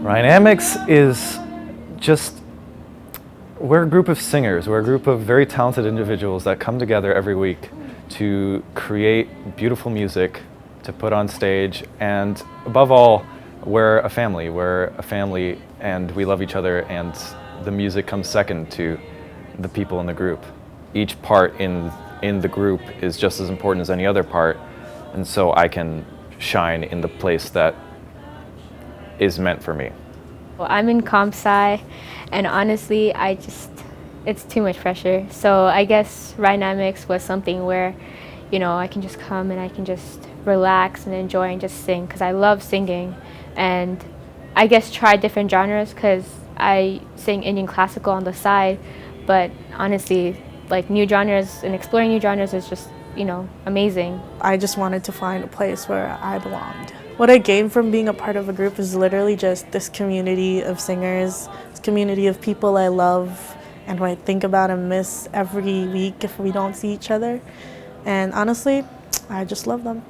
Ryenamics is just, we're a group of singers, we're a group of very talented individuals that come together every week to create beautiful music, to put on stage, and above all, we're a family and we love each other, and the music comes second to the people in the group. Each part in the group is just as important as any other part, and so I can shine in the place that is meant for me. Well, I'm in comp sci, and honestly, it's too much pressure. So I guess Ryenamics was something where, I can just come and I can just relax and enjoy and just sing, because I love singing, and I guess try different genres, because I sing Indian classical on the side, but honestly, like new genres and exploring new genres is just, amazing. I just wanted to find a place where I belonged. What I gained from being a part of a group is literally just this community of singers, this community of people I love and who I think about and miss every week if we don't see each other. And honestly, I just love them.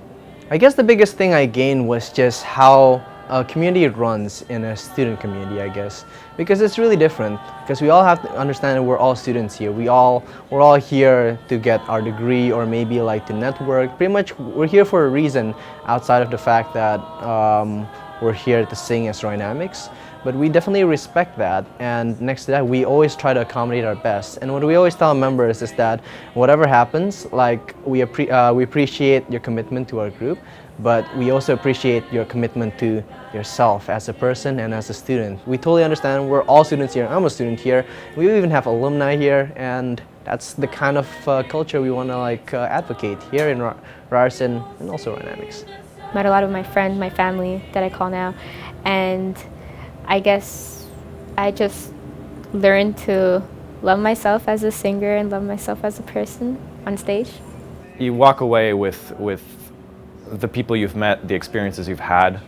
I guess the biggest thing I gained was just how a community runs in a student community, I guess, because it's really different, because we all have to understand that we're all students here. We're all here to get our degree, or maybe like to network. Pretty much we're here for a reason outside of the fact that we're here to sing as Ryenamics, but we definitely respect that, and next to that we always try to accommodate our best. And what we always tell members is that whatever happens, like we appreciate your commitment to our group, but we also appreciate your commitment to yourself as a person and as a student. We totally understand, we're all students here. I'm a student here. We even have alumni here, and that's the kind of culture we want to advocate here in Ryerson and also Ryenamics. Met a lot of my friends, my family that I call now, and I guess I just learned to love myself as a singer and love myself as a person on stage. You walk away with the people you've met, the experiences you've had,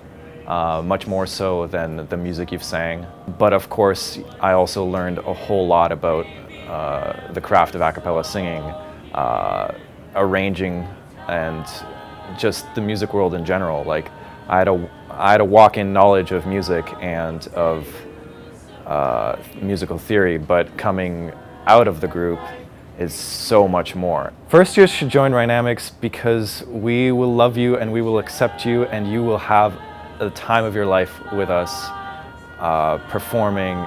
much more so than the music you've sang. But of course, I also learned a whole lot about the craft of a cappella singing, arranging, and just the music world in general. Like, I had a walk-in knowledge of music and of musical theory, but coming out of the group is so much more. First years should join Ryenamics because we will love you and we will accept you, and you will have the time of your life with us, performing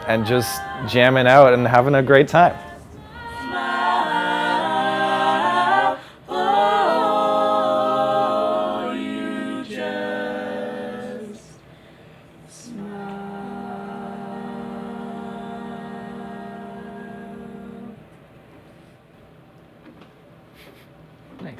and just jamming out and having a great time. Nice.